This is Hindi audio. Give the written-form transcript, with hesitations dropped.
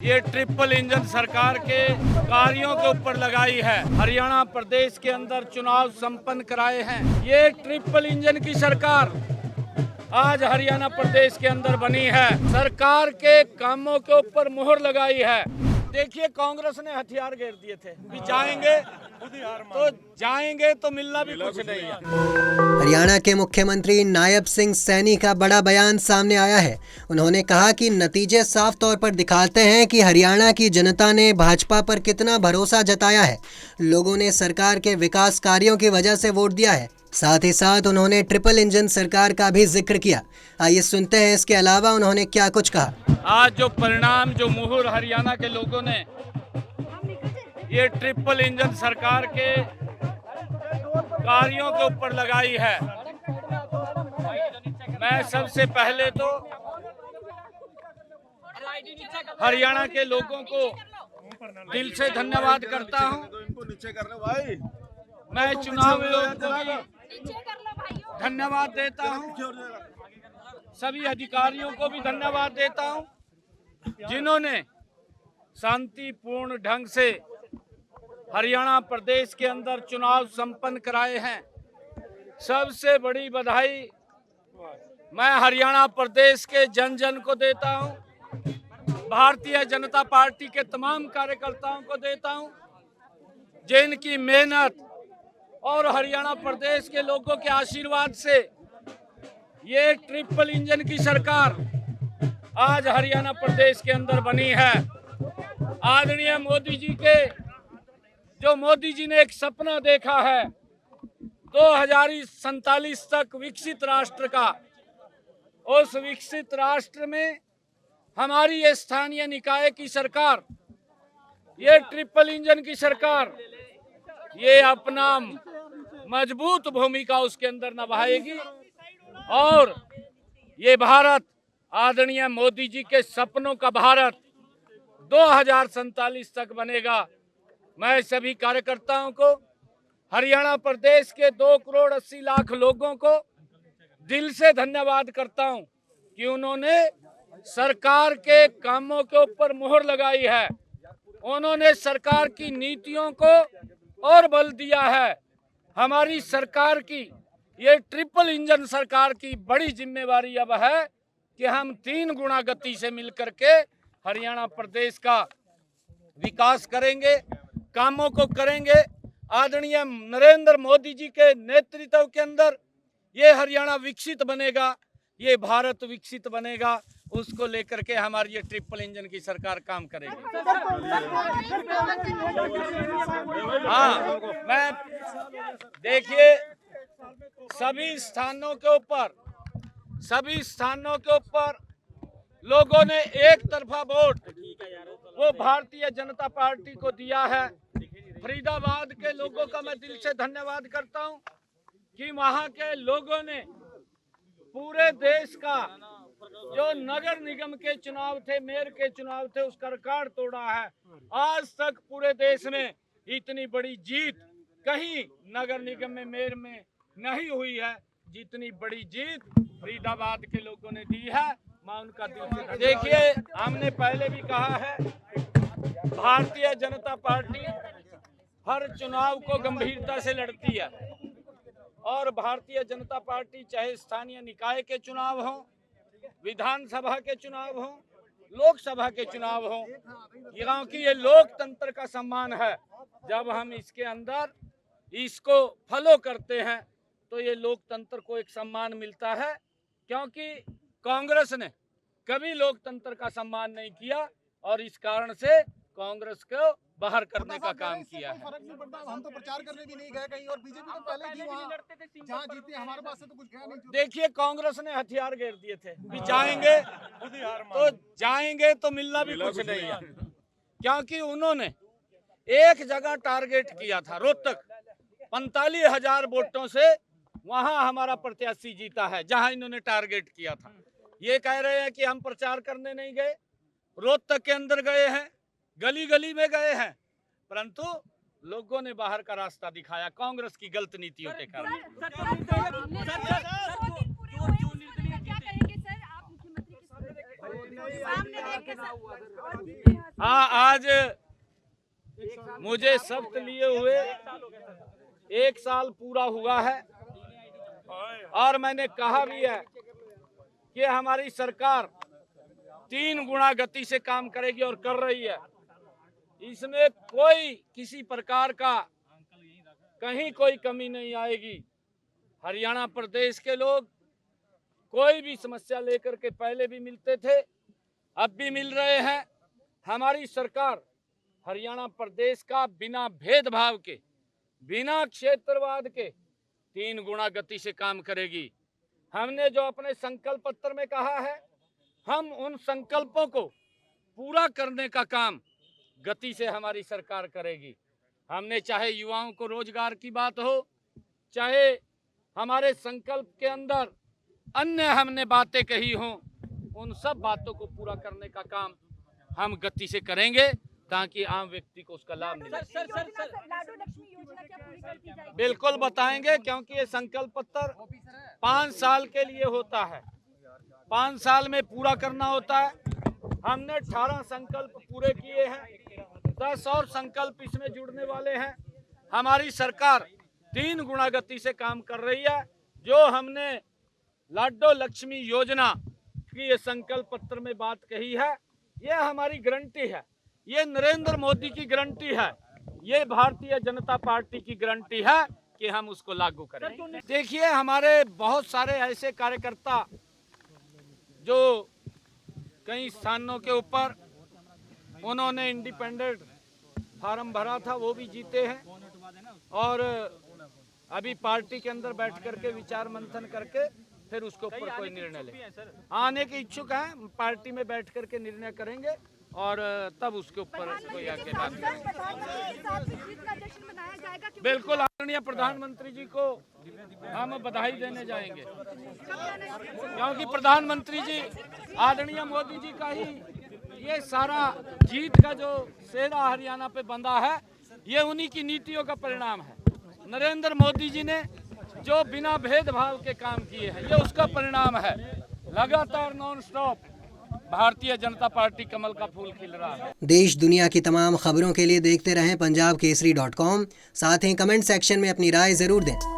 ये ट्रिपल इंजन सरकार के कार्यों के ऊपर लगाई है। हरियाणा प्रदेश के अंदर चुनाव संपन्न कराए हैं। ये ट्रिपल इंजन की सरकार आज हरियाणा प्रदेश के अंदर बनी है। सरकार के कामों के ऊपर मुहर लगाई है। देखिए, कांग्रेस ने हथियार घेर दिए थे कि जाएंगे तो मिलना भी कुछ नहीं है। हरियाणा के मुख्यमंत्री नायब सिंह सैनी का बड़ा बयान सामने आया है। उन्होंने कहा कि नतीजे साफ तौर पर दिखाते हैं कि हरियाणा की जनता ने भाजपा पर कितना भरोसा जताया है। लोगों ने सरकार के विकास कार्यों की वजह से वोट दिया है। साथ ही साथ उन्होंने ट्रिपल इंजन सरकार का भी जिक्र किया। आइए सुनते हैं इसके अलावा उन्होंने क्या कुछ कहा। आज जो परिणाम, जो मुहर हरियाणा के लोगों ने ये ट्रिपल इंजन सरकार के कार्यों के ऊपर लगाई है, मैं सबसे पहले तो हरियाणा के लोगों को दिल से धन्यवाद करता हूं। मैं चुनाव आयोग को भी धन्यवाद देता हूं, सभी अधिकारियों को भी धन्यवाद देता हूं, जिन्होंने शांतिपूर्ण ढंग से हरियाणा प्रदेश के अंदर चुनाव संपन्न कराए हैं। सबसे बड़ी बधाई मैं हरियाणा प्रदेश के जन जन को देता हूं, भारतीय जनता पार्टी के तमाम कार्यकर्ताओं को देता हूं, जिनकी मेहनत और हरियाणा प्रदेश के लोगों के आशीर्वाद से ये ट्रिपल इंजन की सरकार आज हरियाणा प्रदेश के अंदर बनी है। आदरणीय मोदी जी ने एक सपना देखा है 2047 तक विकसित राष्ट्र का। उस विकसित राष्ट्र में हमारी ये स्थानीय निकाय की सरकार, ये ट्रिपल इंजन की सरकार, ये अपना मजबूत भूमिका उसके अंदर निभाएगी और ये भारत, आदरणीय मोदी जी के सपनों का भारत 2047 तक बनेगा। मैं सभी कार्यकर्ताओं को, हरियाणा प्रदेश के 2 करोड़ 80 लाख लोगों को दिल से धन्यवाद करता हूं कि उन्होंने सरकार के कामों के ऊपर मुहर लगाई है। उन्होंने सरकार की नीतियों को और बल दिया है। हमारी सरकार की, ये ट्रिपल इंजन सरकार की बड़ी जिम्मेवारी अब है कि हम 3 गुना गति से मिलकर के हरियाणा प्रदेश का विकास करेंगे, कामों को करेंगे। आदरणीय नरेंद्र मोदी जी के नेतृत्व के अंदर ये हरियाणा विकसित बनेगा, ये भारत विकसित बनेगा। उसको लेकर के हमारी ये ट्रिपल इंजन की सरकार काम करेगी। हाँ, मैं देखिए, सभी स्थानों के ऊपर लोगों ने एक तरफा वोट वो भारतीय जनता पार्टी को दिया है। फरीदाबाद के लोगों का मैं दिल से धन्यवाद करता हूं कि वहां के लोगों ने पूरे देश का जो नगर निगम के चुनाव थे, मेयर के चुनाव थे, उसका रिकॉर्ड तोड़ा है। आज तक पूरे देश में इतनी बड़ी जीत कहीं नगर निगम में, मेयर में नहीं हुई है जितनी बड़ी जीत फरीदाबाद के लोगों ने दी है। मैं उनका दिल से देखिए, हमने पहले भी कहा है, भारतीय जनता पार्टी हर चुनाव को गंभीरता से लड़ती है और भारतीय जनता पार्टी चाहे स्थानीय निकाय के चुनाव हो, विधानसभा के चुनाव हो, लोकसभा के चुनाव हो, क्योंकि ये लोकतंत्र का सम्मान है। जब हम इसके अंदर इसको फॉलो करते हैं तो ये लोकतंत्र को एक सम्मान मिलता है, क्योंकि कांग्रेस ने कभी लोकतंत्र का सम्मान नहीं किया और इस कारण से कांग्रेस को बाहर करने का काम किया है। फर्क नहीं पड़ता, हम तो प्रचार करने भी नहीं गए कहीं और बीजेपी तो पहले ही जहाँ जीती, हमारे पास से तो कुछ गया नहीं। देखिए, कांग्रेस ने हथियार घेर दिए थे कि जाएंगे तो मिलना भी कुछ नहीं है, क्योंकि उन्होंने एक जगह टारगेट किया था, रोहतक 45,000 वोटों से वहां हमारा प्रत्याशी जीता है, जहां इन्होंने टारगेट किया था। ये कह रहे हैं कि हम प्रचार करने नहीं गए, रोहतक के अंदर गए हैं, गली गली में गए हैं, परंतु लोगों ने बाहर का रास्ता दिखाया कांग्रेस की गलत नीतियों के कारण। हाँ, आज मुझे शपथ लिए हुए 1 साल पूरा हुआ है और मैंने कहा भी है कि हमारी सरकार 3 गुना गति से काम करेगी और कर रही है। इसमें कोई किसी प्रकार का कहीं कोई कमी नहीं आएगी। हरियाणा प्रदेश के लोग कोई भी समस्या लेकर के पहले भी मिलते थे, अब भी मिल रहे हैं। हमारी सरकार हरियाणा प्रदेश का बिना भेदभाव के, बिना क्षेत्रवाद के 3 गुना गति से काम करेगी। हमने जो अपने संकल्प पत्र में कहा है, हम उन संकल्पों को पूरा करने का काम गति से हमारी सरकार करेगी। हमने चाहे युवाओं को रोजगार की बात हो, चाहे हमारे संकल्प के अंदर अन्य हमने बातें कही हों, उन सब बातों को पूरा करने का काम हम गति से करेंगे ताकि आम व्यक्ति को उसका लाभ मिले। लाडो लक्ष्मी योजना क्या पूरी कर दी जाएगी? बिल्कुल बताएंगे, क्योंकि ये संकल्प पत्र 5 साल के लिए होता है, 5 साल में पूरा करना होता है। हमने 18 संकल्प पूरे किए हैं, 10 और संकल्प इसमें जुड़ने वाले हैं। हमारी सरकार 3 गुना गति से काम कर रही है। जो हमने लाडो लक्ष्मी योजना की ये संकल्प पत्र में बात कही है, ये हमारी गारंटी है, ये नरेंद्र मोदी की गारंटी है, ये भारतीय जनता पार्टी की गारंटी है कि हम उसको लागू करें। देखिए, हमारे बहुत सारे ऐसे कार्यकर्ता जो कई स्थानों के ऊपर उन्होंने इंडिपेंडेंट फार्म भरा था, वो भी जीते हैं और अभी पार्टी के अंदर बैठ करके विचार मंथन करके फिर उसके ऊपर कोई निर्णय ले। आने के इच्छुक हैं, पार्टी में बैठ करके निर्णय करेंगे और तब उसके ऊपर कोई आगे बात करेंगे। बिल्कुल, आदरणीय प्रधानमंत्री जी को हम बधाई देने जाएंगे, क्योंकि प्रधानमंत्री जी आदरणीय मोदी जी का ही ये सारा जीत का जो सेहरा हरियाणा पे बंधा है, ये उन्हीं की नीतियों का परिणाम है। नरेंद्र मोदी जी ने जो बिना भेदभाव के काम किए हैं, ये उसका परिणाम है। लगातार non stop Bharatiya Janata party कमल का फूल खिल रहा है। देश दुनिया की तमाम खबरों के लिए देखते रहें पंजाबकेसरी.com। साथ ही कमेंट सेक्शन में अपनी राय जरूर दें।